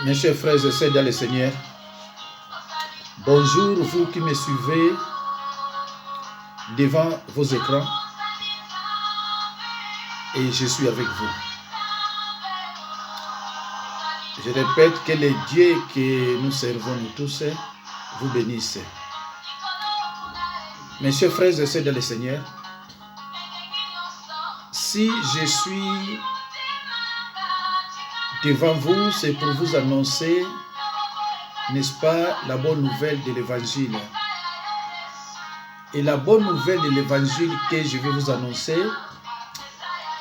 Mes chers frères et sœurs dans le Seigneur, bonjour vous qui me suivez devant vos écrans et je suis avec vous. Je répète que le Dieu que nous servons nous tous vous bénisse. Mes chers frères et sœurs dans le Seigneur, si je suis devant vous, c'est pour vous annoncer, n'est-ce pas, la bonne nouvelle de l'Évangile. Et la bonne nouvelle de l'Évangile que je vais vous annoncer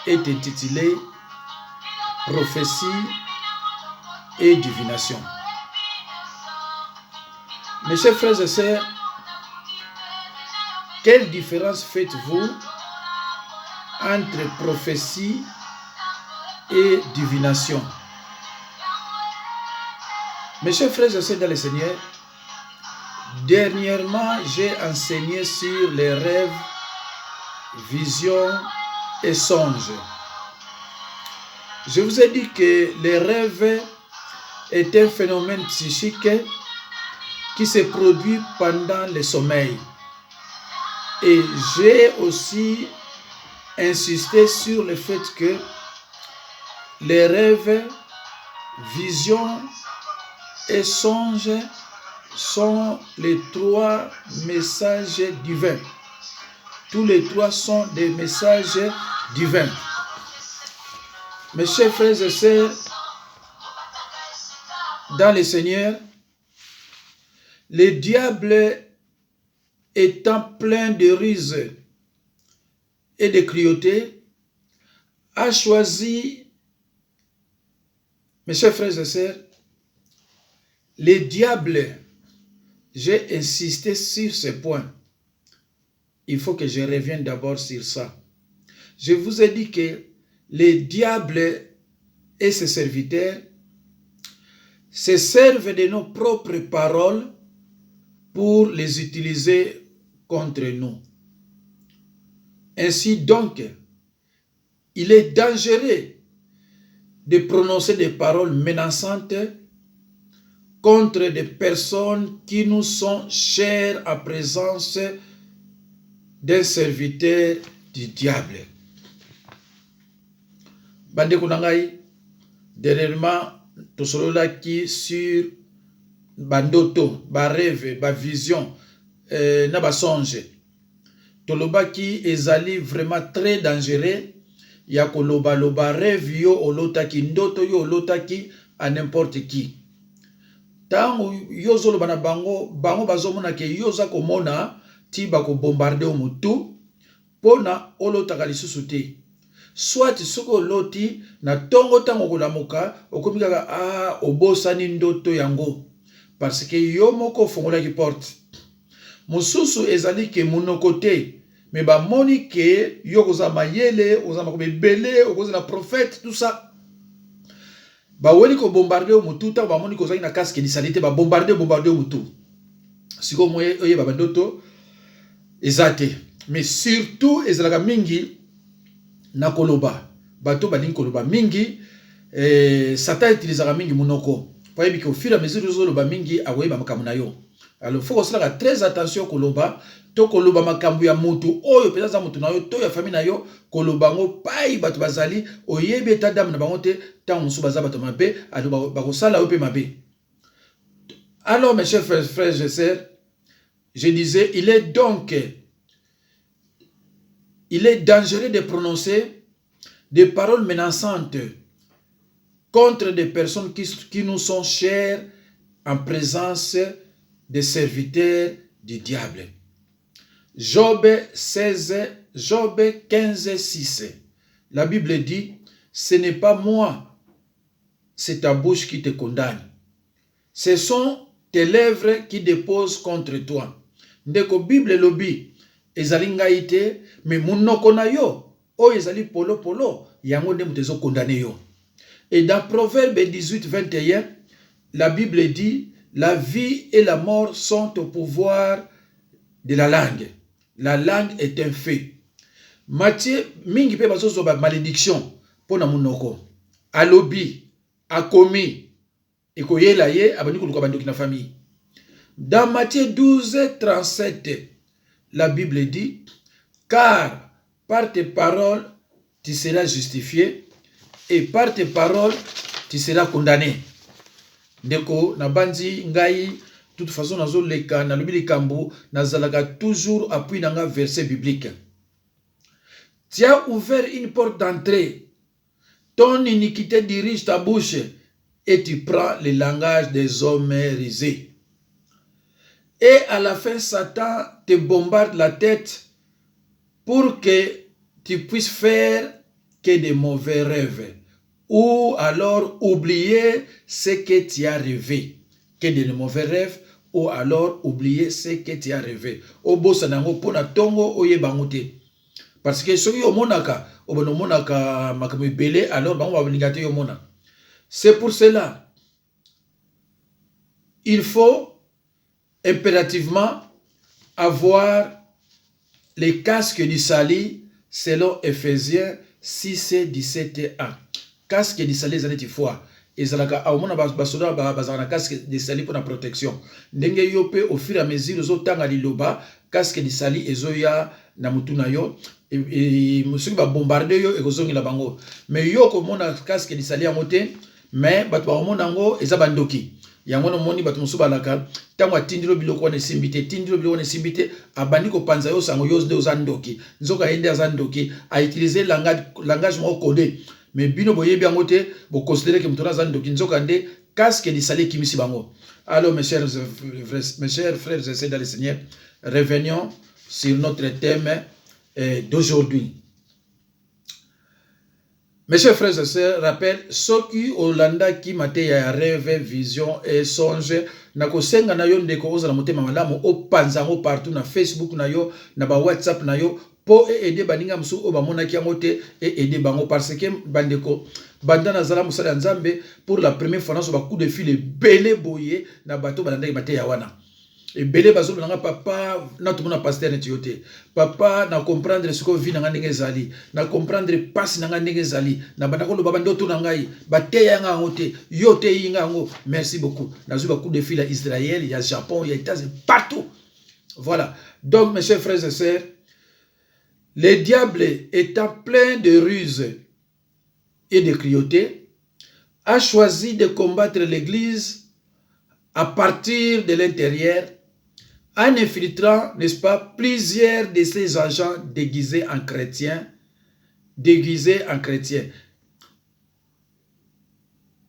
est intitulée « Prophétie et divination ». Mes chers frères et sœurs, quelle différence faites-vous entre prophétie et divination? Mes chers frères et sœurs dans le Seigneur, dernièrement, j'ai enseigné sur les rêves, visions et songes. Je vous ai dit que les rêves est un phénomène psychique qui se produit pendant le sommeil. Et j'ai aussi insisté sur le fait que les rêves, visions et songes sont les trois messages divins. Tous les trois sont des messages divins. Mes chers frères et sœurs, dans le Seigneur, le diable étant plein de ruses et de cruauté, a choisi, mes chers frères et sœurs, le diable, j'ai insisté sur ce point. Il faut que je revienne d'abord sur ça. Je vous ai dit que le diable et ses serviteurs se servent de nos propres paroles pour les utiliser contre nous. Ainsi donc, il est dangereux de prononcer des paroles menaçantes contre des personnes qui nous sont chères à présence d'un serviteur du diable. Bandeko nangai, dernièrement, tosololaki sur bandoto, ba rêve, ba vision, na ba songe. Tolobaki ezali vraiment très dangereux. Ya koloba loba rêve yo olotaki, ndoto yo olotaki à n'importe qui. Tango yozo loba na bango, bango bazomona ke yoza komona ti bako bombarder o mutu pona olotaka lisusu te. Soit soko loti na tongo tango kolamuka okomikaka obosani ndoto yango parce que yo moko fongola ki porte. Mususu ezali ke monoko te, mais ba moni ke yo koza mayele, oza makobe belé, okoza na prophète, tout ça. Ba weli ko bombarder o mutu ta ba moni koza na casque ni salite ba bombarder o mutu. Siko moye oye ba ndoto ezate. Mais surtout ezalaka mingi na koloba. Bato balingi koloba mingi, Satan utilizaka mingi monoko. Pour que au fur et à mesure que mingi akoyeba makambo na yo. Alors il faut aussi faire très attention koloba, to koloba makambo ya mutu oyo peza mutu na yo to ya famille na yo koloba ngo pai bato bazali oyebi ta dame na bango te tant musu baza bato mabe alo bakosala yo pe mabe. Alors mes chers frères et sœurs, je disais il est dangereux de prononcer des paroles menaçantes contre des personnes qui nous sont chères en présence des serviteurs du diable. Job 15, 6. La Bible dit, ce n'est pas moi, c'est ta bouche qui te condamne. Ce sont tes lèvres qui déposent contre toi. Ndeko Bible lobi, ezali ngai te, mais munoko na yo, o ezali polo polo, yango nde mutezo condamné yo. Et dans Proverbe 18, 21, la Bible dit, la vie et la mort sont au pouvoir de la langue. La langue est un fait. Matthieu, mingi pe bazo ba malédiction pona munoko. Alobi, akomi, Et koyela ye abandi koluka bandoki na famille. Dans Matthieu 12, 37, la Bible dit, car par tes paroles, tu seras justifié, et par tes paroles, tu seras condamné. Ndeko, na bandi ngai, de toute façon, nazo leka, na lubi likambo, nazalaka toujours appui dans un verset biblique. Tu as ouvert une porte d'entrée, ton iniquité dirige ta bouche, et tu prends le langage des hommes risés. Et à la fin, Satan te bombarde la tête pour que tu puisses faire que des mauvais rêves. Ou alors oublier ce que tu as rêvé. Que des mauvais rêves, ou alors oublier ce que tu as rêvé. Obosa nango pona tongo oye bangote. Parce que soki omonaka, obonomonaka makambo belé, alors bango bablingate yomona. C'est pour cela, il faut impérativement avoir les casques du salut selon Ephésiens 6, 17a. Casque du salut, c'est fois. Et ça a un casque du salut pour la protection. Ndenge yope au fur et à mesure, aux autres liloba, casque du salut et zoya namutuna yo. Et monsieur va bombarder yo et kozongi la bango. Mais yo comme on a casque du salut à monter, mais batwa monango et zabandoki. Yango no moni bato musuba laka tango atindilo biloko wana simbite tindilo biloko wana simbite abandi ko panza yo sango yo de ozandoki nzoka yende azandoki a utiliser langage mo codé mais bino boyebi yango te bo considérer que mutona azandoki nzoka nde casque di salé kimisi bango. Alors mes chers frères et sœurs dans le Seigneur, revenons sur notre thème d'aujourd'hui. Mes chers frères et sœurs, rappelle, ceux qui Hollanda qui maté ya rêve, vision et songe, na kosenga na yo ndeko ozala motema malamu o panzango partout na Facebook na yo, na ba WhatsApp na yo, po aider baninga musu o ba monaki yango te et aider bango parce que bandeko banda na zala musala nzambe pour la première fois na so ba coup de fil belé boye na bato balanda maté ya wana. Et belé bazolo nanga papa na tout monde pasteur n'etiote papa na comprendre ce que vit nanga ndenge zali na comprendre passe nanga ndenge zali na bandako lo baba ndoto nangai bateya nga ngote yote yinga ngo merci beaucoup na zuba coup de fil à Israël, il y a Japon, il y a États-Unis partout. Voilà. Donc mes chers frères et sœurs, le diable étant plein de ruses et de cruauté a choisi de combattre l'église à partir de l'intérieur en infiltrant, n'est-ce pas, plusieurs de ces agents déguisés en chrétiens.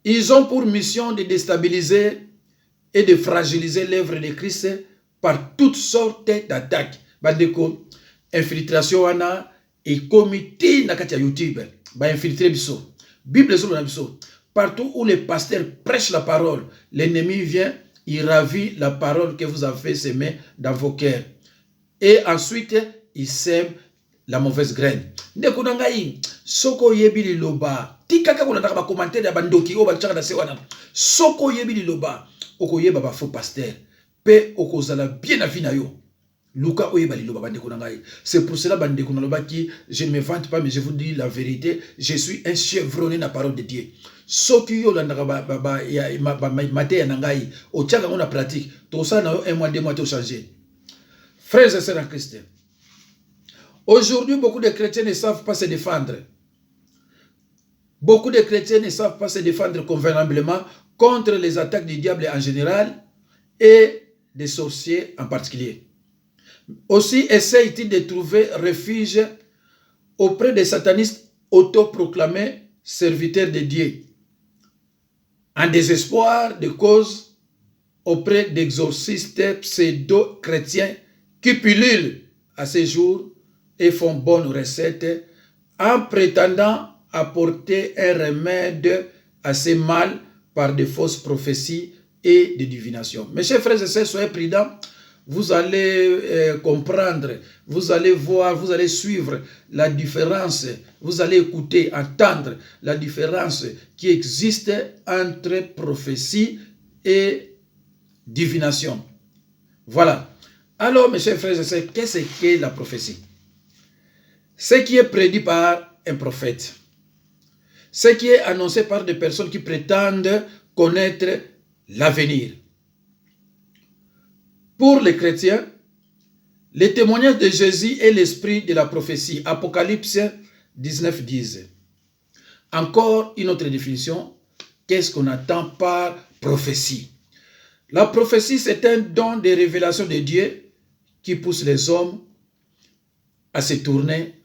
Ils ont pour mission de déstabiliser et de fragiliser l'œuvre de Christ par toutes sortes d'attaques. Bandeko, infiltration wana et comité na kati ya YouTube, ba infiltrer biso. Bible sur la biso. Partout où les pasteurs prêchent la parole, l'ennemi vient, il ravit la parole que vous avez semée dans vos cœurs. Et ensuite, il sème la mauvaise graine. Ndeko nangai, soko yebi liloba. Tikaka kuna ndaka ba commentaire ya bandoki o ba tchaka na sewana. Soko yebi liloba, oko yeba ba faux pasteur. Pe oko zala bien na vie na yo. Luka oyeba liloba bandeko nangai. C'est pour cela bandeko naloba qui je ne me vante pas mais je vous dis la vérité, je suis un chevronné na parole de Dieu. Soki yo landaka maté ya nangai, o tchaka ngona pratique. To ça na yo 1 mois 2 mois to changer. Frères et sœurs en Christ. Aujourd'hui, beaucoup de chrétiens ne savent pas se défendre. Beaucoup de chrétiens ne savent pas se défendre convenablement contre les attaques du diable en général et des sorciers en particulier. Aussi, essayent-ils de trouver refuge auprès des satanistes autoproclamés serviteurs de Dieu, en désespoir de cause auprès d'exorcistes pseudo-chrétiens qui pullulent à ces jours et font bonne recette en prétendant apporter un remède à ces mal par de fausses prophéties et de divination. Mes chers frères et sœurs, soyez prudents. Vous allez comprendre, vous allez voir, vous allez suivre la différence, vous allez écouter, entendre la différence qui existe entre prophétie et divination. Voilà. Alors, mes chers frères et sœurs, qu'est-ce qu'est la prophétie? Ce qui est prédit par un prophète. Ce qui est annoncé par des personnes qui prétendent connaître l'avenir. Pour les chrétiens, le témoignage de Jésus est l'esprit de la prophétie. Apocalypse 19 disent. Encore une autre définition. Qu'est-ce qu'on attend par prophétie? La prophétie, c'est un don de révélation de Dieu qui pousse les hommes à se tourner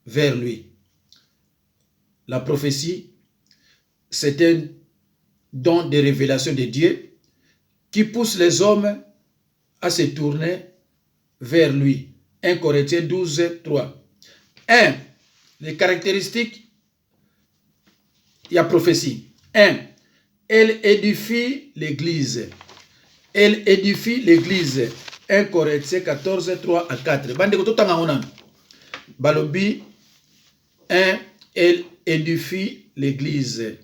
vers lui. La prophétie, c'est un don de révélation de Dieu qui pousse les hommes à se tourner vers lui. 1 Corinthiens 12, 3. 1. Les caractéristiques, il y a prophétie. 1. Elle édifie l'Église. Elle édifie l'Église. 1 Corinthiens 14, 3 à 4. Bande ko tanga ona. Balobi 1. Elle édifie l'Église.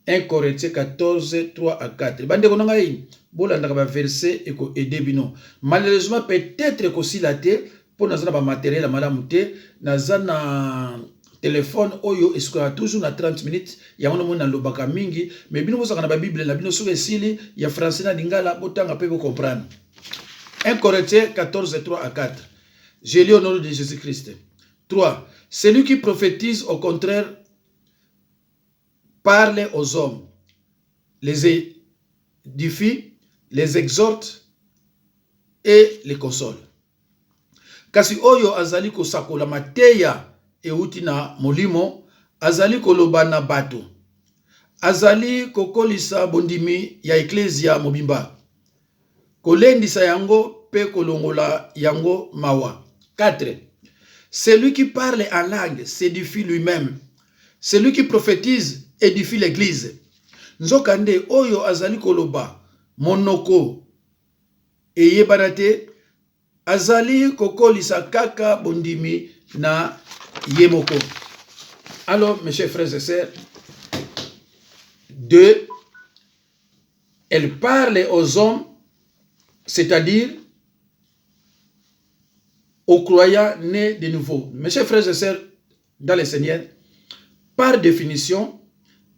1 Corinthiens 14, 3 à 4. Bande ko nanga yi. Bolanda ba verset et ko edebino. Malheureusement peut-être que si la terre pour nous ba matériel malamu te nazana téléphone oyo est-ce qu'il y a toujours na 30 minutes il y a un lobaka mingi mais bino bosaka na ba bible na bino soke sili ya français na lingala botanga pe comprendre. 1 Corinthiens 14, 3 à 4. Je lis au nom de Jésus-Christ. 3. Celui qui prophétise au contraire parle aux hommes, les édifie, les exhorte et les console. Kasi oyo azali kosakola mateya euti na molimo, azali koloba na bato, azali kokolisa bondimi ya eklesia mobimba, kolendisa yango pe kolongola yango mawa. 4. Celui qui parle en langue s'édifie lui-même. Celui qui prophétise édifie l'église. Nzokande oyo azali koloba monoko eyebanate, azali kokolisa kaka bondimi na yemoko. Alors, mes chers frères et sœurs, 2, elle parle aux hommes, c'est-à-dire aux croyants nés de nouveau. Mes chers frères et sœurs, dans le Seigneur, par définition,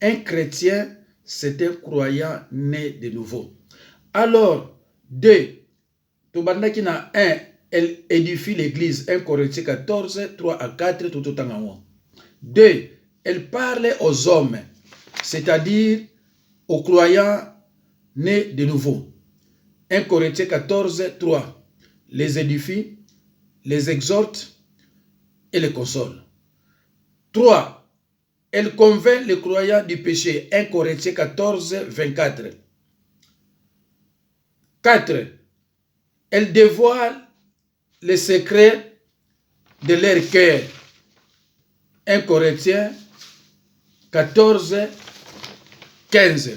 un chrétien, c'est un croyant né de nouveau. Alors, 2, Tobanda qui na 1, elle édifie l'église. 1 Corinthiens 14, 3 à 4, tout autant en haut. 2, elle parle aux hommes, c'est-à-dire aux croyants nés de nouveau. 1 Corinthiens 14, 3, les édifie, les exhorte et les console. 3, elle convainc les croyants du péché. 1 Corinthiens 14, 24. 4, elle dévoile les secrets de leur cœur. 1 Corinthiens 14, 15.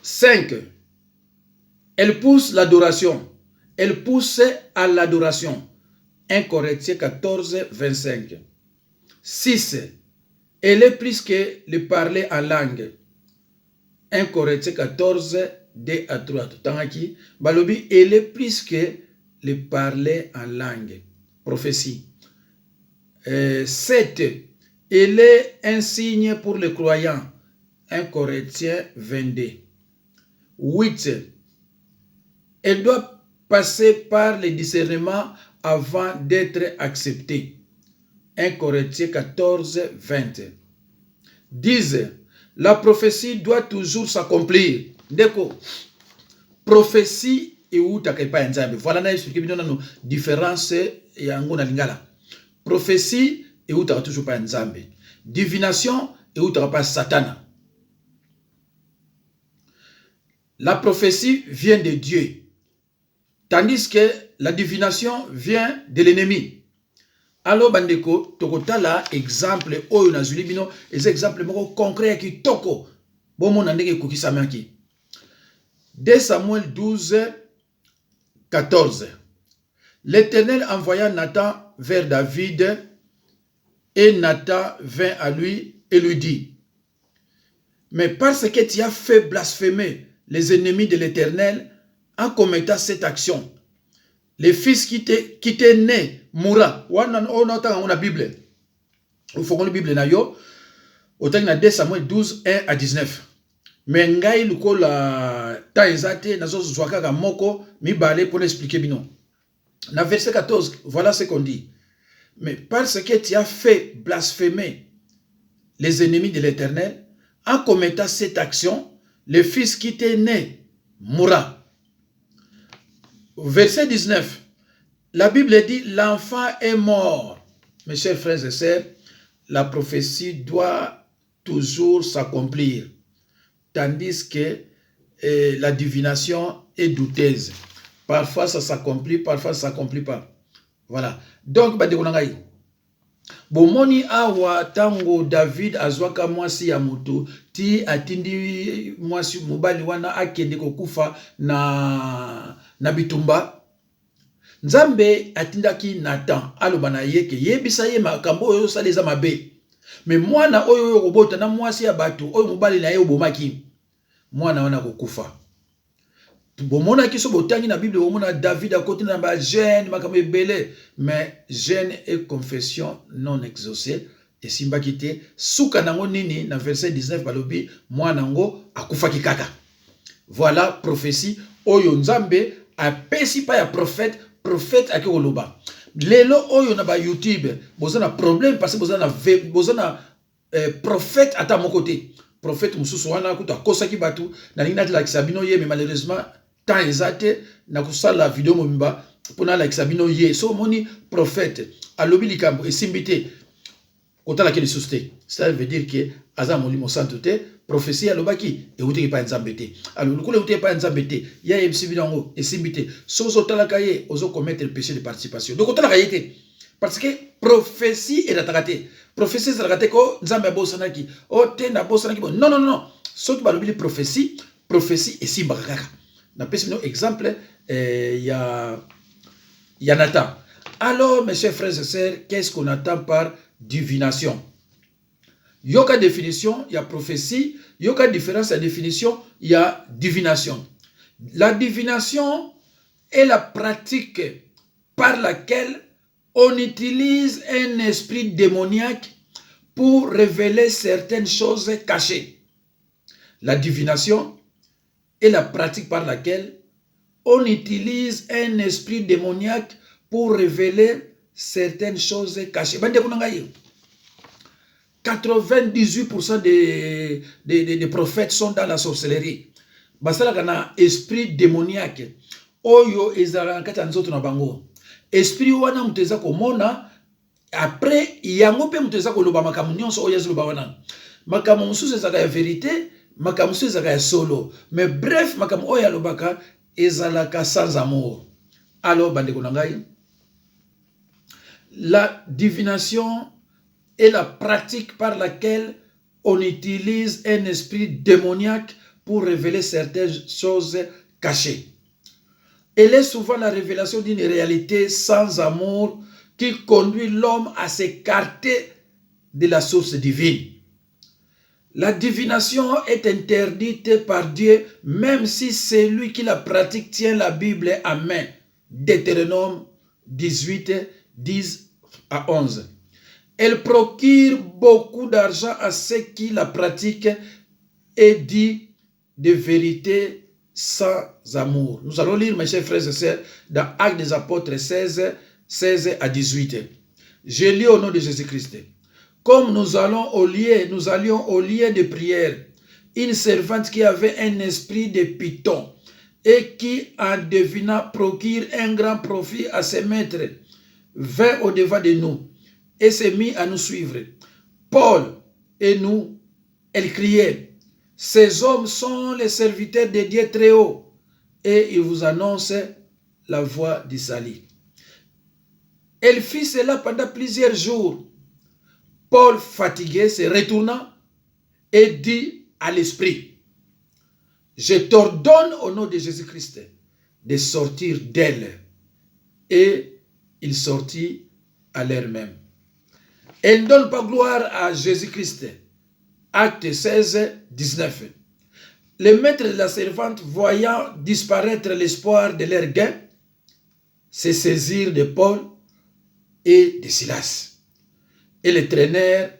5. Elle pousse l'adoration. Elle pousse à l'adoration. 1 Corinthiens 14, 25. 6. Elle est plus que le parler en langue. 1 Corinthiens 14, 2 à 3. Tangaki, balobi, elle est plus que le parler en langue. Prophétie. 7. Elle est un signe pour les croyants. 1 Corinthiens 22. 8. Elle doit passer par le discernement avant d'être acceptée. 1 Corinthiens 14, 20. 10. La prophétie doit toujours s'accomplir. Ndeko, prophétie et où ta kepa nzambe. Voilà na expliqué bien nos différences ya ngona lingala. Prophétie et où ta toujours pas nzambe. Divination et où ta pas satana. La prophétie vient de Dieu, tandis que la divination vient de l'ennemi. Alors, bandeko, tokotala exemple oyo na zulibino, les exemples moko concret qui toko. Bon mon andeke kukisamaki. 2 Samuel 12, 14. L'Éternel envoya Nathan vers David et Nathan vint à lui et lui dit: mais parce que tu as fait blasphémer les ennemis de l'Éternel en commettant cette action, le fils qui t'est né mourra. On a la Bible. Il faut que la Bible na yo. Autant na 2 Samuel 12, 1 à 19. Mais ngai lukola ta ezate nazo zwaka moko mibale pour expliquer bino. Dans verset 14, voilà ce qu'on dit. Mais parce que tu as fait blasphémer les ennemis de l'Éternel, en commettant cette action, le fils qui t'est né mourra. Verset 19, la Bible dit, l'enfant est mort. Mes chers frères et sœurs, la prophétie doit toujours s'accomplir. Tandis que la divination est douteuse. Parfois ça s'accomplit, parfois ça ne s'accomplit pas. Voilà. Donc, bomoni awa tango David azwaka mwasi ya moto ti atindi mwasi mobali wana akende kokufa na bitumba. Nzambe atindaki Nathan aloba na yeke yebisa ye makambo oyo saleza mabe. Me mwana oyo kobota na mwasi ya bato oyo mobali na ye obomaki mwana wana kokufa. Bomona kiso botangi na Bible bomona David a côté na ba jeune makambo ebele, mais jeune et confession non exaucée et simba kité suka nango nini na verset 19 balobi mwana ngo akufa kikaka. Voilà prophétie oyo Nzambe apesi pa ya prophète akikoloba. Lelo oyo na ba YouTube bozana problème parce que bozana prophète ata mon côté. Prophète mususu wana kuta kosaki batu na nina la kisabino ye, mais malheureusement tant ezate na kusala vidéo momimba pona la kisabino ye. So moni prophète alobi likambo esimbité kotala ke lisuste. Ça veut dire que aza molimo santé prophétie alobaki e uteki pa Nzambe te. Alors lokole uteki pa Nzambe te ya ebisibino ngo esimbité. So zo talaka ye ozo commettre le péché de participation. Donc kotala kayete parce que prophétie est raté. Prophétie est raté ko Nzambe bosanaki. O te na bosanaki bon. Non non non. Soki balobi prophétie est simba kaka. Na pesi no exemple ya Nathan. Alors mes chers frères et sœurs, qu'est-ce qu'on attend par divination? Yoka définition, il y a prophétie, yoka différence à définition, il y a divination. La divination est la pratique par laquelle on utilise un esprit démoniaque pour révéler certaines choses cachées. La divination est la pratique par laquelle on utilise un esprit démoniaque pour révéler certaines choses cachées. 98% des prophètes sont dans la sorcellerie. Basala na esprit démoniaque. Oyo ezala kata nzoto na bango. Esprit wana muteza komona après yango pe muteza koloba makambo nyonso oyo ezoloba wana. Makambo mususu ezaka ya vérité, makambo mususu ezaka ya solo. Mais bref, makambo oyo alobaka ezalaka sans amour. Alors bandeko na ngai, la divination est la pratique par laquelle on utilise un esprit démoniaque pour révéler certaines choses cachées. Elle est souvent la révélation d'une réalité sans amour qui conduit l'homme à s'écarter de la source divine. La divination est interdite par Dieu, même si celui qui la pratique tient la Bible à main. Deutéronome 18, 10 à 11. Elle procure beaucoup d'argent à ceux qui la pratiquent et dit de vérité sans amour. Nous allons lire, mes chers frères et sœurs, dans Actes des Apôtres 16, 16 à 18. Je lis au nom de Jésus-Christ. Comme nous allions au lieu de prière, une servante qui avait un esprit de python et qui, en devinant, procure un grand profit à ses maîtres, vint au-devant de nous et s'est mis à nous suivre. Paul et nous, elle criait, ces hommes sont les serviteurs de Dieu très haut, et ils vous annoncent la voie du salut. Elle fit cela pendant plusieurs jours. Paul, fatigué, se retourna et dit à l'esprit, je t'ordonne au nom de Jésus-Christ de sortir d'elle. Et il sortit à l'heure même. Elle ne donne pas gloire à Jésus-Christ. Acte 16, 19. Les maîtres de la servante, voyant disparaître l'espoir de leur gain, se saisirent de Paul et de Silas et les traînèrent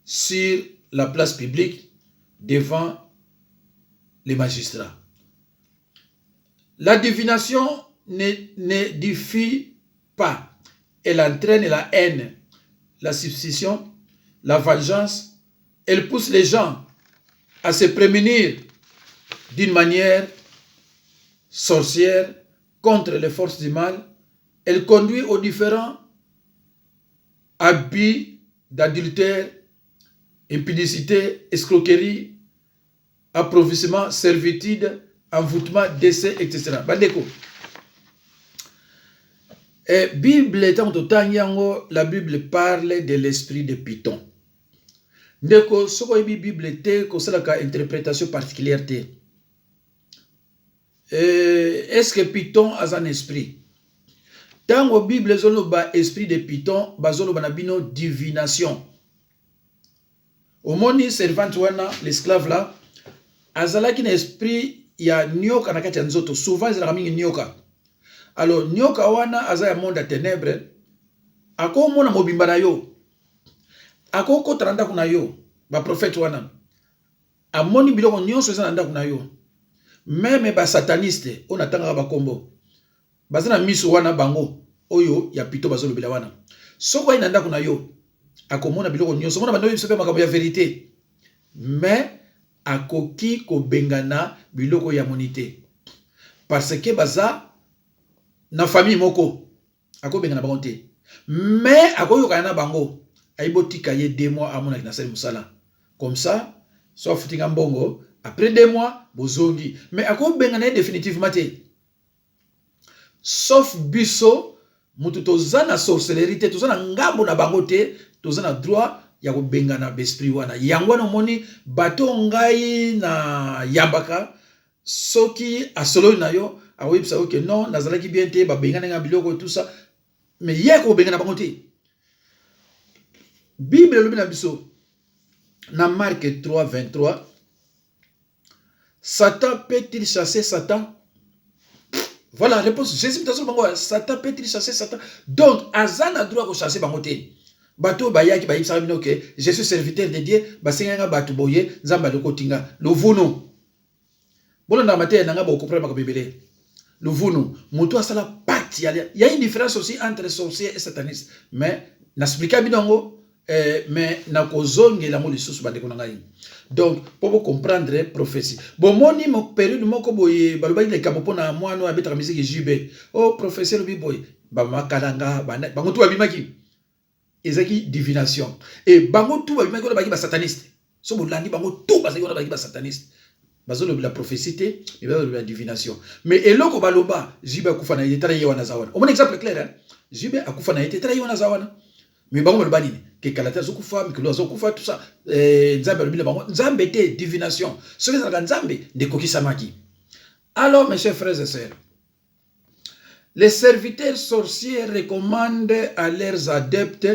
sur la place publique devant les magistrats. La divination n'édifie pas. Elle entraîne la haine, la suspicion, la vengeance. Elle pousse les gens à se prémunir d'une manière sorcière contre les forces du mal. Elle conduit aux différents abus d'adultère, impudicité, escroquerie, approvissement, servitude, envoûtement, décès, etc. Bandeko. Et Bible étant yango, la Bible parle de l'esprit de Python. Ndeko, soko yebi Bible te, ko salaka interprétation particulière te. Est-ce que Python a un esprit? Tango Bible zolo ba esprit de Python, bazolo banabino divination. Omoni servante wana, l'esclave là, azalaki na esprit ya nyoka na kati ya nzoto. Souvent ezalaka mingi nyoka. Alors nyoka wana aza ya monde ya ténèbres, ako mona mobimba na yo. Ako ko tranda kuna yo, ba prophète wana. Amoni biloko nyonso eza na ndako na yo. Même ba sataniste, on atanga ba kombo. Bazana miso wana bango, oyo ya Python bazolo bila wana. Soko ina ndako na yo, akomona biloko nyonso, mona bando biso pe makambo ya vérité. Mais akoki ko bengana biloko ya monité. Parce que baza na famille moko, ako bengana bango te. Mais akoyo kana bango, aibotika ye 2 mois amona kina sali musala. Comme ça, soit futinga mbongo, après 2 mois, bozongi. Mais ako bengana définitivement te. Sauf biso, mutu tozana sorcellerie te, tozana ngambo na bango te, tozana droit ya ko bengana besprit wana. Yango na moni bato ngai na yambaka soki asolo na yo, awebisa ok non, nazalaki bien te, ba bengana nga biloko tout ça. Mais yé ko bengana bango te. Bible lobi na biso na Marc 3, 23. Satan peut-il chasser Satan? Voilà la réponse. Jésus dit Satan peut-il chasser Satan? Donc, Azan a droit de chasser Bangote. Bato bayaki ba yibsa bino que je suis serviteur de Dieu, ba senga batu boye, nzamba de kotinga. Le vuno. Bon na matin nanga ba comprendre ma Bible. Le vuno, muto asala pacte. Il y a une différence aussi entre sorcier et sataniste. Mais n'explique binongo mais na kozonge la mo lisusu bande konanga yin. Donc pour comprendre prophétie. Bon moni mo période moko boye baloba ile kapopo na mwana abeta musique JB. Oh professeur lobi boye ba makalanga ba ngoto babimaki. Ezaki divination. Et bango tout babimaki ko ba sataniste. So bolandi bango tout ba ba sataniste. Bazolo la prophétie et la divination. Mais eloko baloba JB akufa na yetara yewana zawana. On exemple clair hein. JB akufa na yetara yewana zawana. Mais bango baloba nini? Que Kalata Zokufa, Mikolo Zokufa, tout ça, Nzambe était divination. Ce que c'est Nzambe, de Koki Samaki. Alors, mes chers frères et sœurs, les serviteurs sorciers recommandent à leurs adeptes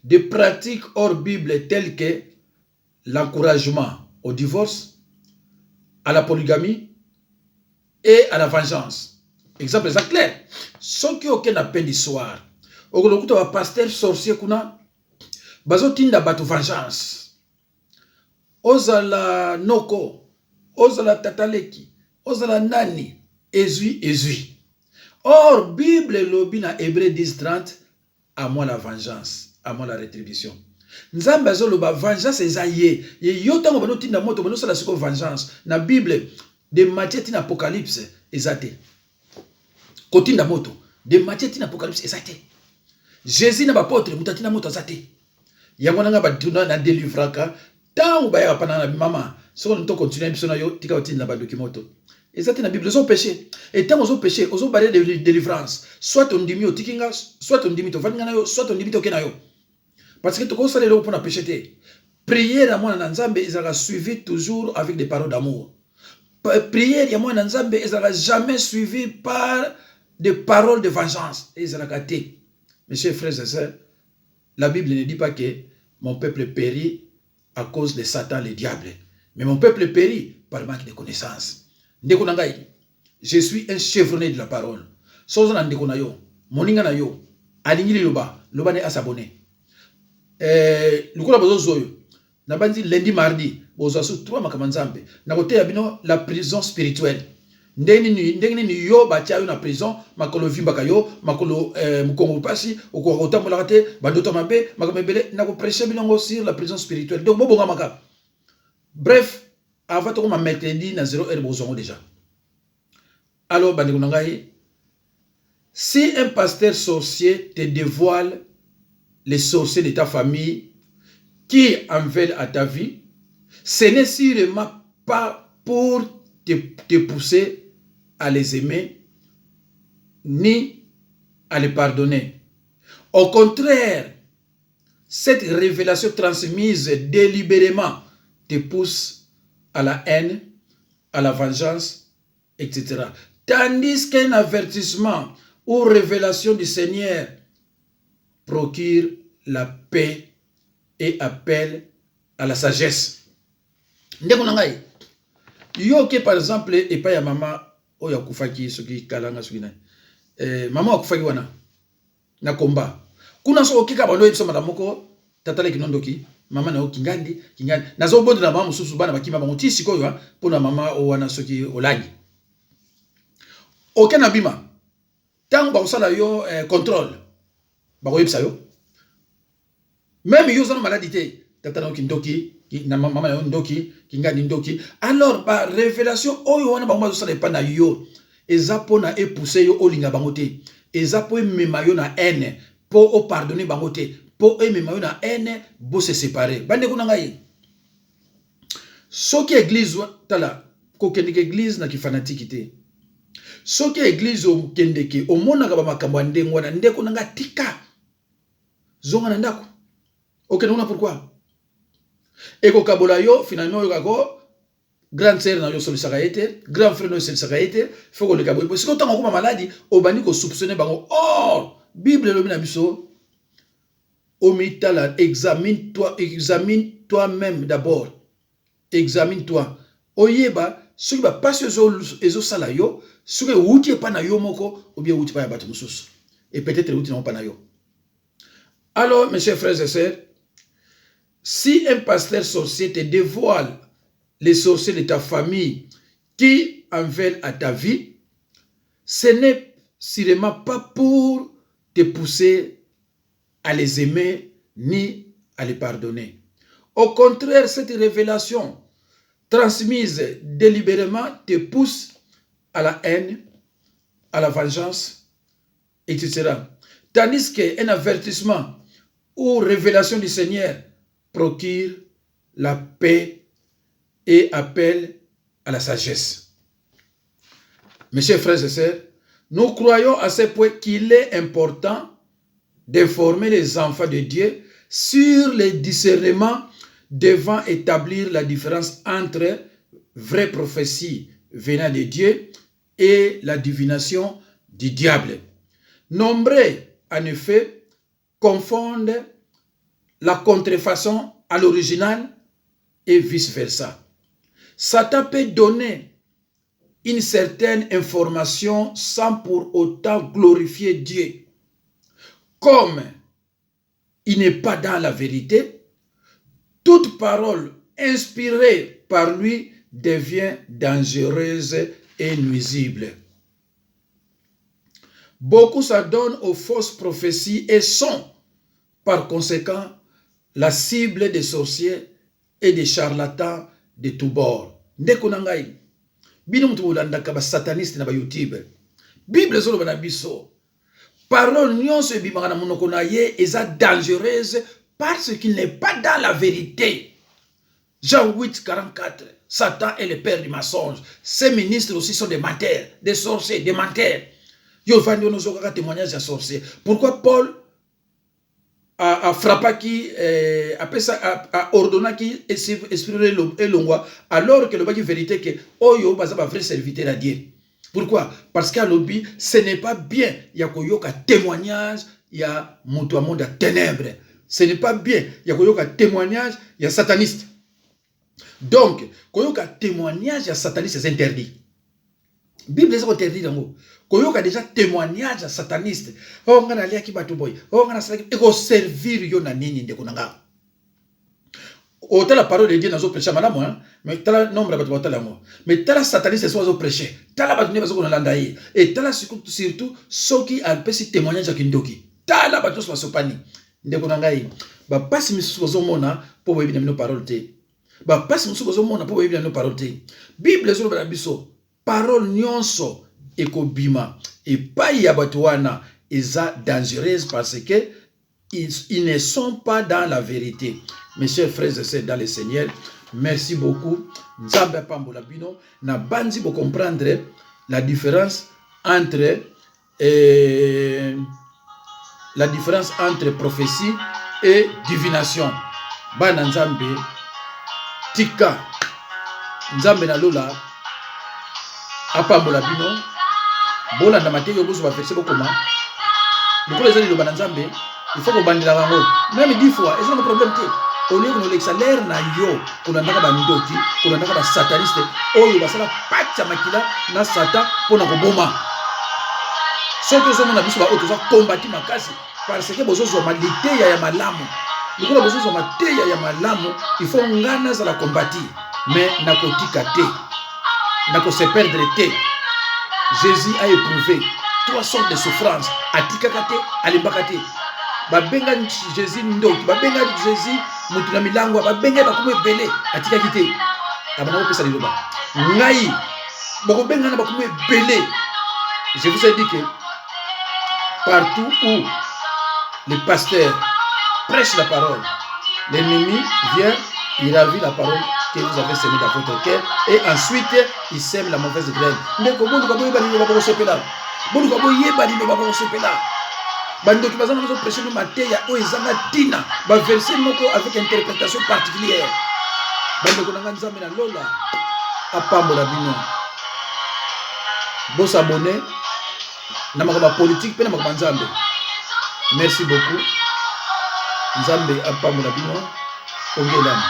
des pratiques hors Bible telles que l'encouragement au divorce, à la polygamie et à la vengeance. Exemple clair. Ceux qui ont aucun appel d'histoire, au pasteur sorcier kuna, bazotinda batu vengeance. Ozala noko, ozala tataleki, ozala nani, ezui. Or, Bible lobi na Hébreu 10:30, à moi la vengeance, à moi la rétribution. Nzambe azoloba vengeance ezaye. Yo tango banotinda moto bano sala siko vengeance. Na Bible de Matthieu tina Apocalypse ezate. Kotinda moto de Matthieu tina Apocalypse ezate. Jésus na bapotre mutatina moto azate. Yango nanga batuna na délivraka tango baya pana na mama so on to continuer biso na yo tika otinda ba documento. Ezate na Bible zo péché. Et tango zo péché, ozo barrer de délivrance. Soit on dimi otikinga, soit on dimi to vaninga na yo, soit on dimi to kenayo. Parce que tu conseilles le pour la pécher. Prière à moi dans Nzambe, ils sera suivi toujours avec des paroles d'amour. Prière à moi dans Nzambe, ils sera jamais suivi par des paroles de vengeance. Et ils sera gâté. Mes chers frères et sœurs, la Bible ne dit pas que mon peuple périt à cause de Satan, le diable. Mais mon peuple périt par manque de connaissances. Je suis un chevronné de la parole. Sozana ndekona yo, moninga na yo, alingi loba ne asabone. Lukola bazo zoyo. Nabandi lundi mardi bozasu 3 makamanzambe na côté ya bino la prison spirituelle ndenge ni yo batia yo na prison makolo vimbaka yo makolo mukongo pasi okota molakate bandoto mabe makamebele na ko prêcher bino sur la prison spirituelle donc bobonga maka bref avant to ma mercredi na 0h bozongo déjà. Alors bandeko nangai, si un pasteur sorcier te dévoile les sorciers de ta famille qui en veulent à ta vie, ce n'est sûrement pas pour te pousser à les aimer ni à les pardonner. Au contraire, cette révélation transmise délibérément te pousse à la haine, à la vengeance, etc. Tandis qu'un avertissement ou révélation du Seigneur procure la paix et appelle à la sagesse. Ndeko nangai, yo ke par exemple et pas ya mama o ya kufaki soki kalanga soki na mama akufaki wana na komba kuna so okika bando yebisa madamoko tatale kinondoki mama na okingandi nazo bondi na mama mususu bana bakima bango ti sikoyo pona mama o wana soki olangi okena bima tango ba osala yo contrôle ba ko yebisa yo même yo zana maladie te tata na okindoki na mama na ndoki kingani ndoki alors ba révélation oyo wana bango bazosala epa na yo eza pona epouser yo olinga bango te eza po emema yo na haine po o pardonner bango te po emema yo na haine bo se séparer bande kuna ngai soki église tala ko kendeke église na ki fanatique te soki église o kendeke o monaka ba makambo ndengo wana ndeko nanga tika zonga na ndako okende kuna pourquoi eko kabola yo finalement yo kako grande sœur na yo solisaka ete grand frère no solisaka ete faut que le kabo parce que tant ko maladie obani ko soupçonner bango or bible lo bina biso omitala examine toi-même d'abord examine toi oyeba soki ba passe ezo sala yo soki wuti pa na yo moko ou bien wuti pa ya bato mususu et peut-être wuti na pa na yo. Alors mes chers frères et sœurs, si un pasteur sorcier te dévoile les sorciers de ta famille qui en veulent à ta vie, ce n'est sûrement pas pour te pousser à les aimer ni à les pardonner. Au contraire, cette révélation transmise délibérément te pousse à la haine, à la vengeance, etc. Tandis qu'un avertissement ou révélation du Seigneur procure la paix et appelle à la sagesse. Mes chers frères et sœurs, nous croyons à ce point qu'il est important d'informer les enfants de Dieu sur les discernements devant établir la différence entre vraie prophétie venant de Dieu et la divination du diable. Nombreux, en effet, confondent la contrefaçon à l'original et vice-versa. Satan peut donner une certaine information sans pour autant glorifier Dieu. Comme il n'est pas dans la vérité, toute parole inspirée par lui devient dangereuse et nuisible. Beaucoup s'adonnent aux fausses prophéties et sont, par conséquent, la cible des sorciers et des charlatans de tous bords. Ndeko nangai, bino mtu ulandaka ba sataniste na ba YouTube. Bible zolo bana biso. Parole nyonso ebimaka na monoko na ye eza dangereuse parce qu'il n'est pas dans la vérité. Jean 8, 44. Satan est le père du mensonge. Ces ministres aussi sont des menteurs, des sorciers, des menteurs. Yo vandi onozokaka témoignage à sorcier. Pourquoi Paul a frappé qui a ordonné qui esprit elongwa alors que le baki vérité que oyo baza ba vrai serviteur à Dieu. Pourquoi? Parce qu'à lobby ce n'est pas bien ya koyoka témoignage ya mutu monde à ténèbres. Ce n'est pas bien ya koyoka témoignage ya sataniste. Donc koyoka témoignage ya sataniste c'est interdit. Bible est interdit dango. Koyoka déjà témoignage à sataniste. Oh ngana lia ki batu boy. Oh ngana sala eko servir yo na nini ndeko nanga. Autant la parole de Dieu dans prêcher malamu hein, mais tala nombre de battu l'amour. Mais tala sataniste soit prêcher. Tala battu ne va pas landaye. Et tala surtout ceux qui a petit témoignage à Kindoki. Tala battu soit sopani. Ndeko nangai. Ba passe misuko zomona pour voir bien nos paroles te. Ba passe misuko zomona pour voir bien nos paroles te. Bible zo ba biso. Parole nyonso ekobima. Et pas ya battu wana eza dangereuse parce que ils ne sont pas dans la vérité. Mes chers frères et sœurs dans le Seigneur, merci beaucoup. Nzambe pambola bino na bandi pour comprendre la différence entre prophétie et divination. Bana Nzambe tika Nzambe na lola apambola bino bola na mateyo bozo ba verser bokoma. Lokolo ezali loba na Nzambe, il faut que bandila bango. Même 10 fois, c'est un problème te. On est dans l'exalaire na yo, on a ndaka ba ndoki, on a ndaka ba sataniste, oyo basala pacha makila na satan pona ko boma. Soki zo mona biso ba oto za combattre makasi parce que bozo zo malite ya malamu. Lokolo bozo zo mateya ya malamu, il faut ngana za la combattre, mais na kotika te. Na ko se perdre te. Jésus a éprouvé 3 sortes de souffrances. Atikakate, alimbakate. Babenga Jésus ndoki, babenga Jésus mutuna milango, babenga bakume belé, atikakite. Abana ko pesa liloba. Ngai, bako benga na bakume belé. Je vous ai dit que partout où le pasteur prêche la parole, l'ennemi vient, il ravit la parole que vous avez semée dans votre cœur et ensuite il sème la mauvaise graine. Ndeko bondo kaboye bali loba ko sepela. Bondo kaboye bali loba ko sepela. Bando qui bazana nous prêcher le mateya o ezanga tina ba verset moko avec interprétation particulière. Bando ko nanga Nzambe na lola apambola bino. Bo s'abonner na makaba politique pe na makaba Nzambe. Merci beaucoup. Nzambe apambola bino. Ongelama.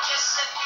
Yes.